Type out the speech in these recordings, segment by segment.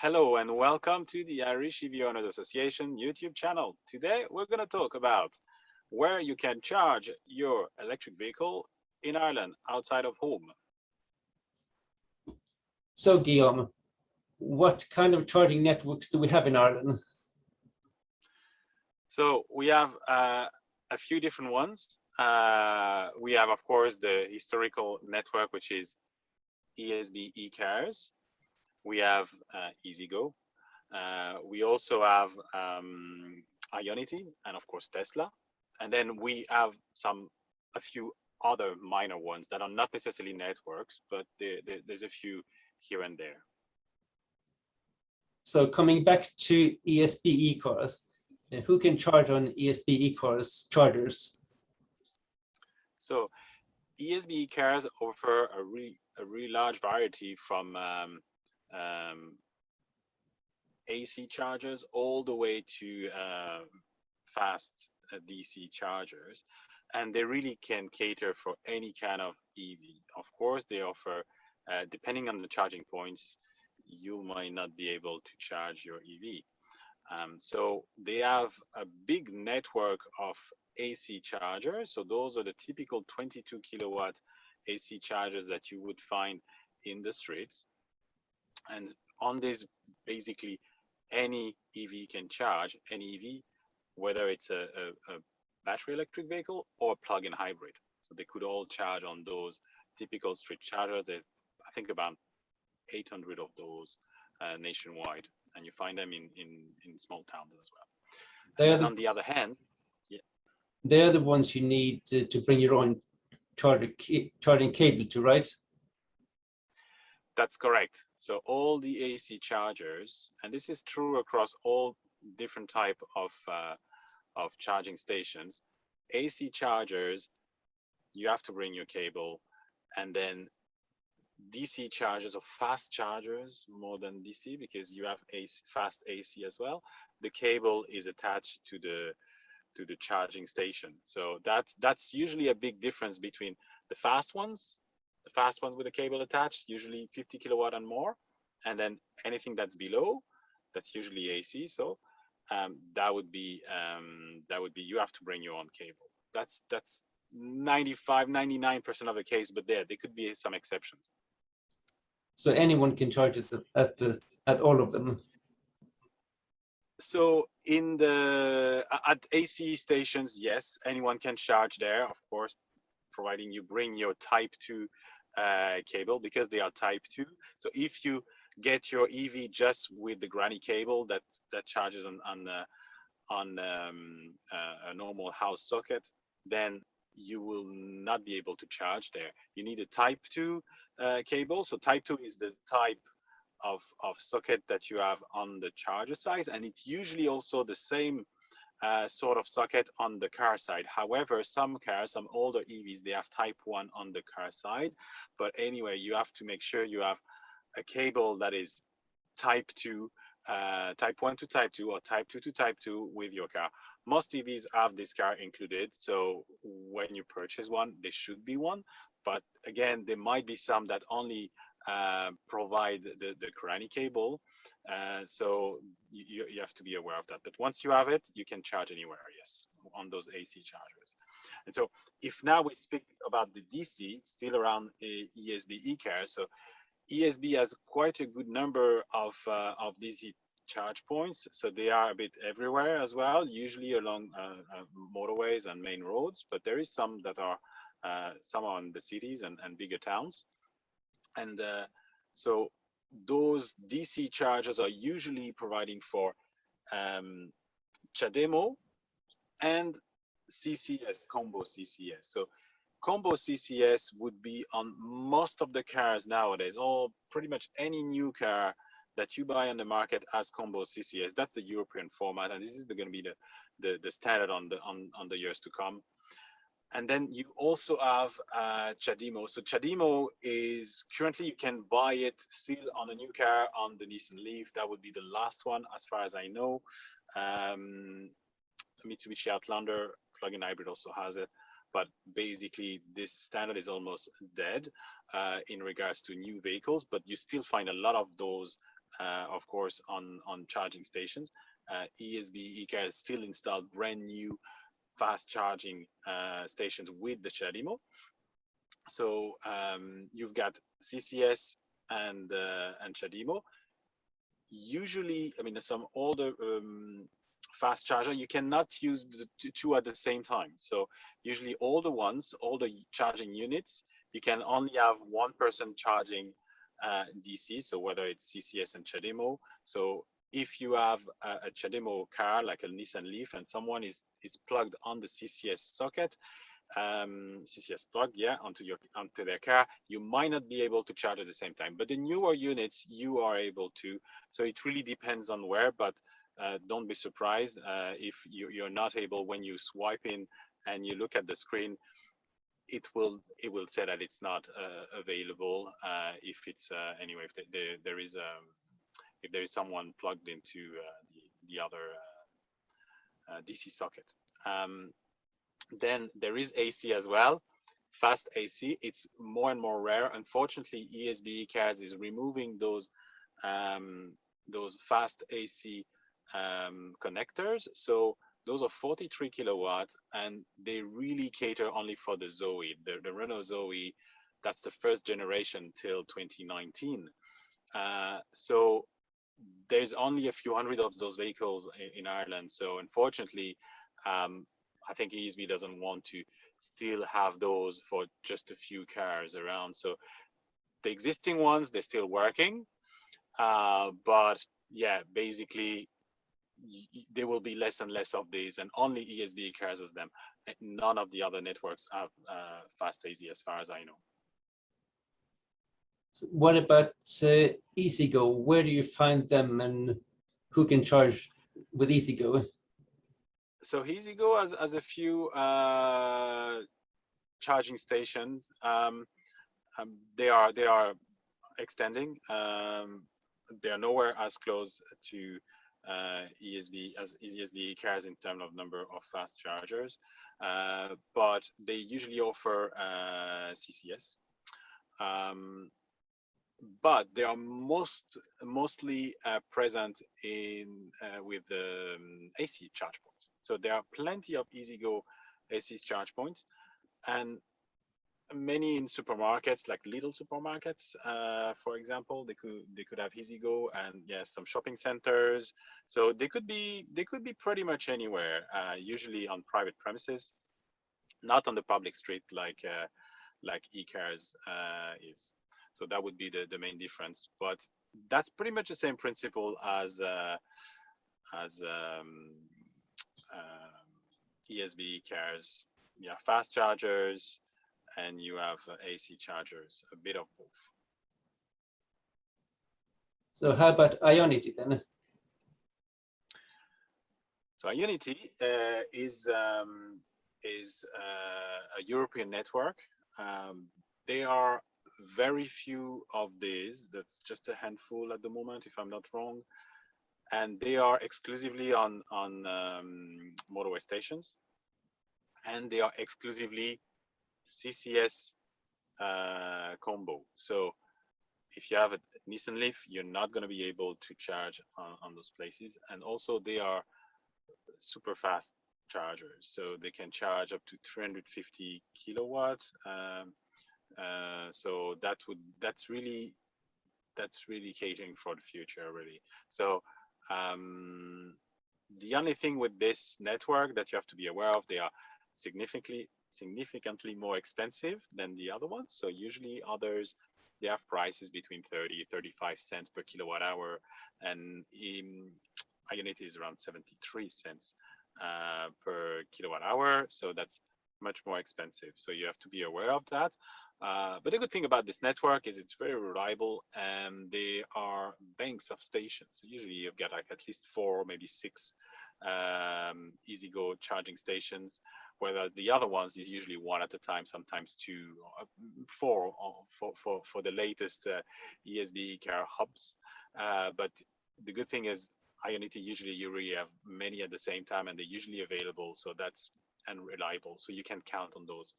Hello and welcome to the Irish EV Owners Association YouTube channel. Today we're going to talk about where you can charge your electric vehicle in Ireland outside of home. So Guillaume, what kind of charging networks do we have in Ireland? So we have a few different ones. We have, of course, the historical network, which is ESB ecars. We have EasyGo. We also have Ionity and, of course, Tesla. And then we have a few other minor ones that are not necessarily networks, but there's a few here and there. So coming back to ESB ecars, who can charge on ESB ecars chargers? So ESB ecars offer a really large variety from AC chargers all the way to fast DC chargers, and they really can cater for any kind of EV. Of course, they offer, depending on the charging points, you might not be able to charge your EV. So they have a big network of AC chargers. So those are the typical 22 kilowatt AC chargers that you would find in the streets. And on this, basically, any EV can charge, any EV, whether it's a battery electric vehicle or a plug-in hybrid. So they could all charge on those typical street chargers. I think about 800 of those nationwide, and you find them in small towns as well. And on the other hand, they're the ones you need to bring your own charging cable to, right? That's correct. So all the AC chargers, and this is true across all different type of charging stations, AC chargers, you have to bring your cable, and then DC chargers or fast chargers more than DC, because you have fast AC as well. The cable is attached to the charging station. So that's usually a big difference between the fast ones with a cable attached, usually 50 kilowatt and more, and then anything that's below, that's usually AC. So that would be you have to bring your own cable. That's 99% of the case, but there could be some exceptions. So anyone can charge at all of them. So at AC stations, yes, anyone can charge there, of course, providing you bring your Type 2 cable, because they are Type 2. So if you get your EV just with the granny cable that charges on a normal house socket, then you will not be able to charge there. You need a Type 2 cable. So Type 2 is the type of socket that you have on the charger side, and it's usually also the same sort of socket on the car side. However, some older EVs, they have Type 1 on the car side. But anyway, you have to make sure you have a cable that is Type 2, Type 1 to Type 2 or Type 2 to Type 2 with your car. Most EVs have this car included. So when you purchase one, there should be one. But again, there might be some that only provide the granny cable. So you have to be aware of that. But once you have it, you can charge anywhere, yes, on those AC chargers. And so if now we speak about the DC, still around ESB ecars, so ESB has quite a good number of DC charge points. So they are a bit everywhere as well, usually along motorways and main roads, but there is some that are some are in the cities and bigger towns. And so those DC chargers are usually providing for Chademo and CCS, combo CCS. So combo CCS would be on most of the cars nowadays, or pretty much any new car that you buy on the market as combo CCS. That's the European format, and this is going to be the standard on the years to come. And then you also have Chademo. So Chademo is currently, you can buy it still on a new car on the Nissan Leaf. That would be the last one, as far as I know. Mitsubishi Outlander plug-in hybrid also has it. But basically, this standard is almost dead in regards to new vehicles. But you still find a lot of those of course, on charging stations. ESB ecars still installed brand new fast charging stations with the Chademo. So you've got CCS and Chademo. Usually, I mean, some older fast charger, you cannot use the two at the same time. So usually all the ones, all the charging units, you can only have one person charging DC. So whether it's CCS and Chademo. So if you have a Chademo car like a Nissan Leaf and someone is plugged on the CCS socket, CCS plug, yeah, onto their car, you might not be able to charge at the same time. But the newer units, you are able to. So it really depends on where, but don't be surprised if you're not able, when you swipe in and you look at the screen, it will say that it's not available if it's anyway, if there is someone plugged into the other DC socket. Then there is AC as well, fast AC. It's more and more rare. Unfortunately, ESB cars is removing those fast AC connectors. So those are 43 kilowatts, and they really cater only for the Zoe, the Renault Zoe. That's the first generation till 2019. So there's only a few hundred of those vehicles in Ireland. So unfortunately, I think ESB doesn't want to still have those for just a few cars around. So the existing ones, they're still working, but yeah, basically there will be less and less of these, and only ESB cars as them. None of the other networks have fast AC, as far as I know. So what about EasyGo? Where do you find them, and who can charge with EasyGo? So EasyGo has a few charging stations. They are extending. They are nowhere as close to ESB as ESB cars in terms of number of fast chargers, but they usually offer CCS. But they are mostly present in with the AC charge points. So there are plenty of EasyGo AC charge points, and many in supermarkets, like little supermarkets, for example. They could have EasyGo, and yes, some shopping centers. So they could be pretty much anywhere. Usually on private premises, not on the public street like ecars is. So that would be the main difference, but that's pretty much the same principle as ESB cars. Yeah, fast chargers, and you have AC chargers, a bit of both. So how about Ionity then? So Ionity is a European network. There are very few of these. That's just a handful at the moment, if I'm not wrong, and they are exclusively on motorway stations, and they are exclusively CCS combo. So if you have a Nissan Leaf, you're not going to be able to charge on those places, and also they are super fast chargers, so they can charge up to 350 kilowatts. So that's really catering for the future, really. So the only thing with this network that you have to be aware of, they are significantly more expensive than the other ones. So usually others, they have prices between 30-35 cents per kilowatt hour, and Ionity is around 73 cents per kilowatt hour. So that's much more expensive. So you have to be aware of that. But the good thing about this network is it's very reliable, and there are banks of stations. So usually you've got like at least 4, maybe 6 EasyGo charging stations, whereas the other ones is usually 1 at a time, sometimes 2, 4 for the latest ESB car hubs. But the good thing is Ionity, usually you really have many at the same time, and they're usually available. So that's and reliable. So you can count on those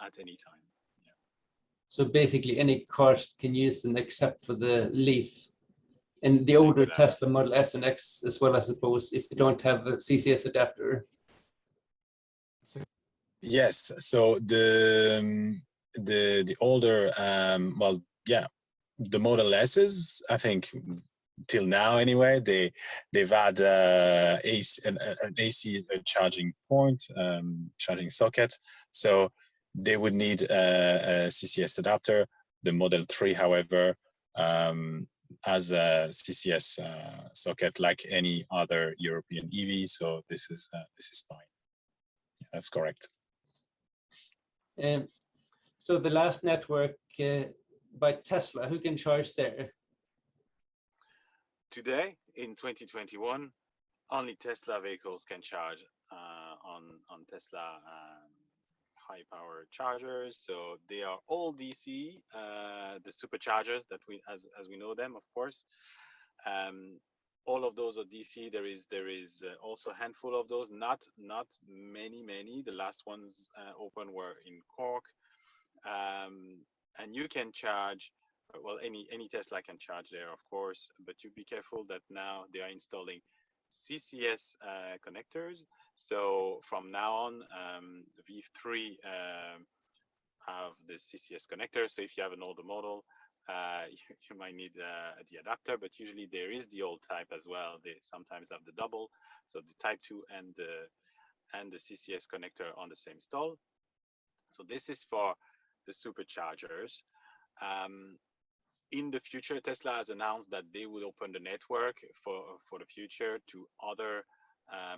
at any time. Yeah. So basically any cars can use them except for the Leaf and the older Exactly. Tesla Model S and X as well, I suppose, if they don't have a CCS adapter. Yes. So the older well, yeah, the Model S's, I think till now anyway, they've had an AC charging point, charging socket. So they would need a CCS adapter. The Model 3, however, has a CCS socket like any other European EV. So this is fine. That's correct. So the last network by Tesla, who can charge there? Today, in 2021, only Tesla vehicles can charge on Tesla high power chargers. So they are all DC, the superchargers that as we know them, of course. All of those are DC. There is also a handful of those, not many. The last ones open were in Cork, and you can charge. Well, any Tesla can charge there, of course, but you be careful that now they are installing CCS connectors. So from now on, the V3 have the CCS connector. So if you have an older model, you might need the adapter, but usually there is the old type as well. They sometimes have the double, so the Type 2 and the CCS connector on the same stall. So this is for the superchargers. In the future, Tesla has announced that they will open the network for the future to other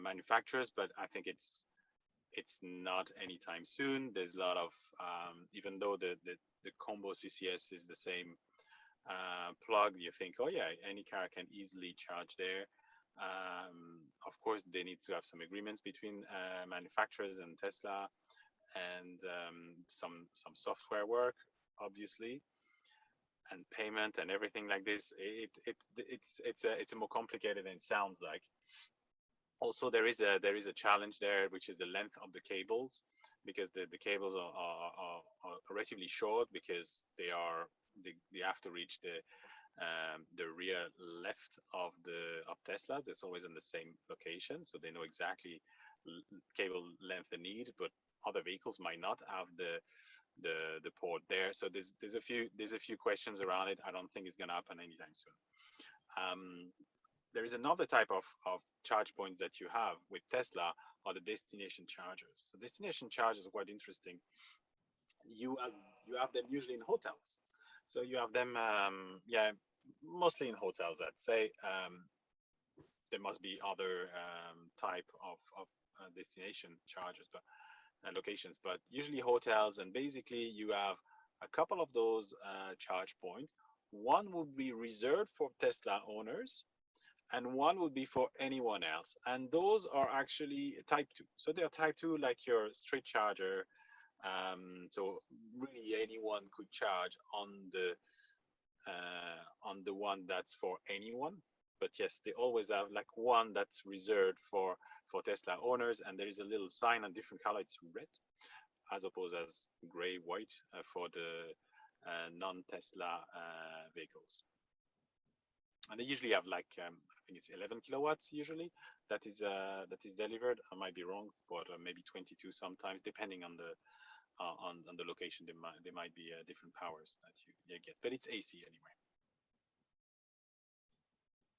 manufacturers, but I think it's not anytime soon. There's a lot of even though the combo CCS is the same plug, you think, oh yeah, any car can easily charge there. Of course, they need to have some agreements between manufacturers and Tesla, and some software work, obviously, and payment and everything like this. It's a more complicated than it sounds like. Also, there is a challenge there, which is the length of the cables, because the cables are relatively short, because they have to reach the rear left of Tesla. That's always in the same location, so they know exactly cable length they need, but other vehicles might not have the port there. So there's a few questions around it. I don't think it's going to happen anytime soon. There is another type of charge points that you have with Tesla, are the destination chargers. So destination chargers are quite interesting. You have them usually in hotels. So you have them, mostly in hotels, I'd say. There must be other type of destination chargers, but locations, but usually hotels. And basically you have a couple of those charge points. One would be reserved for Tesla owners, and one would be for anyone else. And those are actually Type 2. So they're Type 2 like your street charger. So really anyone could charge on the one that's for anyone. But yes, they always have like one that's reserved for Tesla owners, and there is a little sign on different color. It's red, as opposed as gray, white for the non-Tesla vehicles. And they usually have like I think it's 11 kilowatts usually that is delivered. I might be wrong, but maybe 22 sometimes, depending on the location. There might be different powers that you get, but it's AC anyway.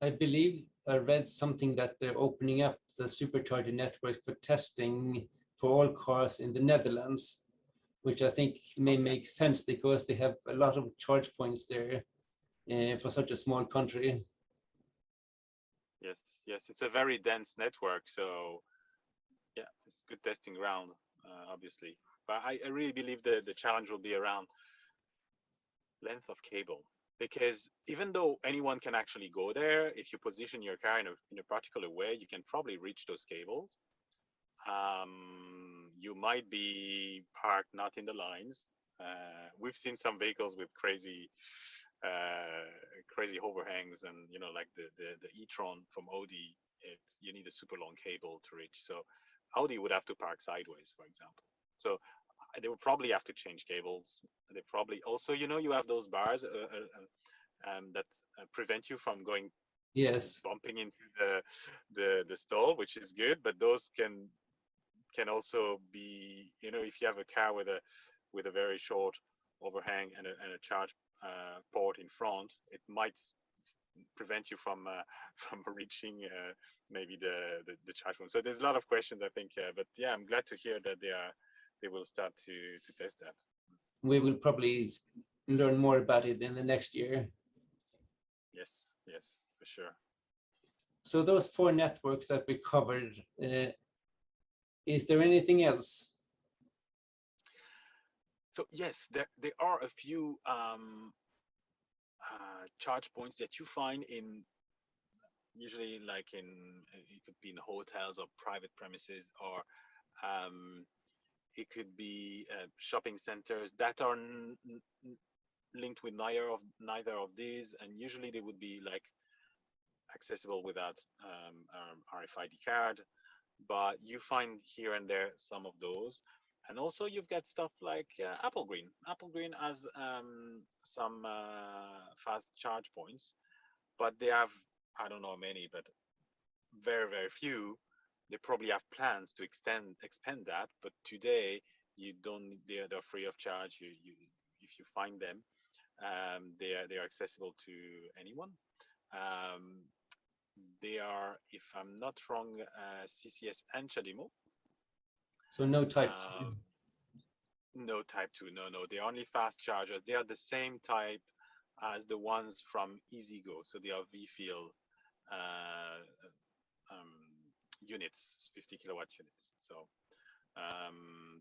I believe I read something that they're opening up the supercharger network for testing for all cars in the Netherlands, which I think may make sense because they have a lot of charge points there for such a small country. Yes, it's a very dense network, so yeah, it's good testing ground, obviously. But I really believe the challenge will be around length of cable, because even though anyone can actually go there, if you position your car in a particular way, you can probably reach those cables. You might be parked not in the lines. We've seen some vehicles with crazy overhangs, and like the e-tron from Audi, you need a super long cable to reach. So Audi would have to park sideways, for example. So they will probably have to change cables. They probably also, you have those bars that prevent you from going Yes. bumping into the stall, which is good. But those can also be, if you have a car with a very short overhang and a charge port in front, it might prevent you from from reaching maybe the charge point. So there's a lot of questions, I think, but yeah, I'm glad to hear that they will start to test that. We will probably learn more about it in the next year. Yes, for sure. So those 4 networks that we covered, is there anything else? So yes, there are a few charge points that you find usually like it could be in hotels or private premises, or it could be shopping centers that are linked with neither of these, and usually they would be like accessible without RFID card, but you find here and there some of those. And also you've got stuff like Apple Green. Apple Green has some fast charge points, but they have, I don't know many, but very, very few. They probably have plans to expand that, but today you don't. They're free of charge. If you find them, they are accessible to anyone. They are, if I'm not wrong, CCS and Chademo. So no Type 2. No Type 2. No. They're only fast chargers. They are the same type as the ones from EasyGo. So they are V-Fill units, 50 kilowatt units. So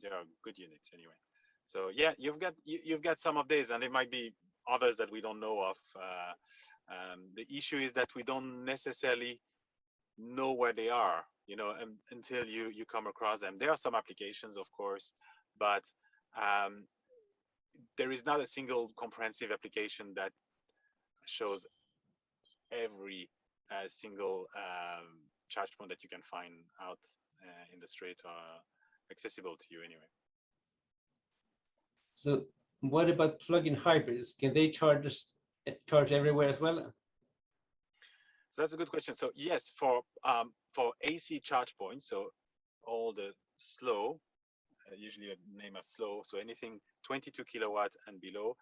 they are good units anyway. So yeah, you've got some of these, and there might be others that we don't know of. The issue is that we don't necessarily know where they are, until you come across them. There are some applications, of course, but there is not a single comprehensive application that shows every single charge point that you can find out in the street or accessible to you anyway. So what about plug-in hybrids? Can they charge everywhere as well? So that's a good question. So yes, for AC charge points, so all the slow, usually a name as slow, so anything 22 kilowatt and below,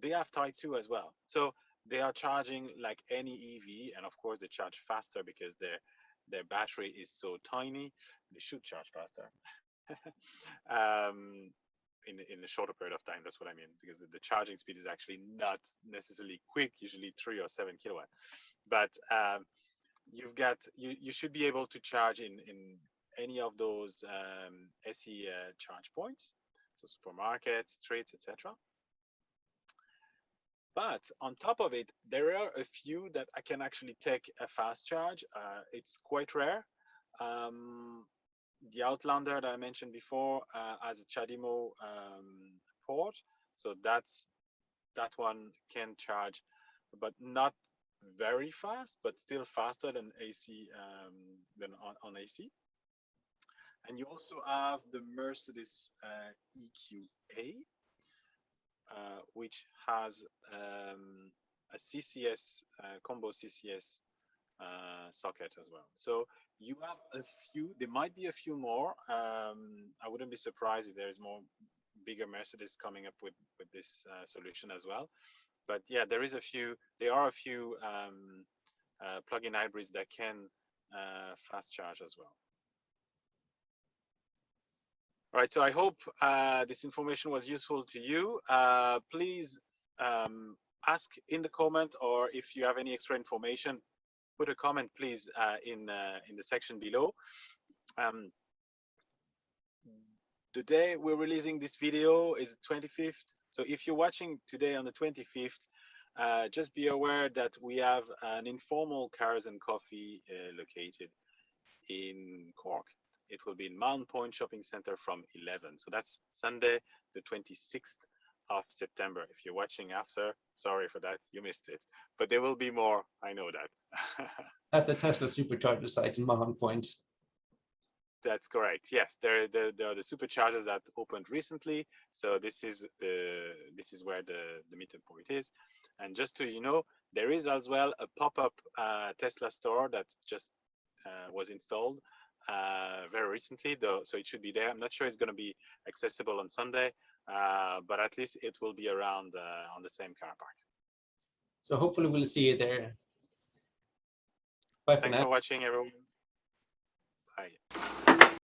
they have Type 2 as well. So they are charging like any EV, and of course they charge faster because their battery is so tiny. They should charge faster. In a shorter period of time, that's what I mean, because the charging speed is actually not necessarily quick, usually 3 or 7 kilowatt. But you should be able to charge in any of those SE charge points, so supermarkets, streets, etc. But on top of it, there are a few that I can actually take a fast charge. It's quite rare. The Outlander that I mentioned before has a Chademo port, so that one can charge, but not very fast, but still faster than AC, than on AC. And you also have the Mercedes EQA, which has a CCS combo CCS socket as well. So you have a few. There might be a few more. I wouldn't be surprised if there is more bigger Mercedes coming up with this solution as well. But yeah, there are a few plug-in hybrids that can fast charge as well. All right, so I hope this information was useful to you. Please ask in the comment, or if you have any extra information, put a comment, please, in the section below. The day we're releasing this video is 25th. So if you're watching today on the 25th, just be aware that we have an informal Cars and Coffee located in Cork. It will be in Mountain Point Shopping Center from 11. So that's Sunday, the 26th of September. If you're watching after, sorry for that, you missed it. But there will be more, I know that. At the Tesla Supercharger site in Mountain Point. That's correct. Yes, there are the superchargers that opened recently. So this is where the meetup point is. And just to there is as well a pop-up Tesla store that just was installed very recently, though. So it should be there. I'm not sure it's going to be accessible on Sunday, but at least it will be around on the same car park. So hopefully we'll see you there. Bye for now. Thanks for watching, everyone. Bye.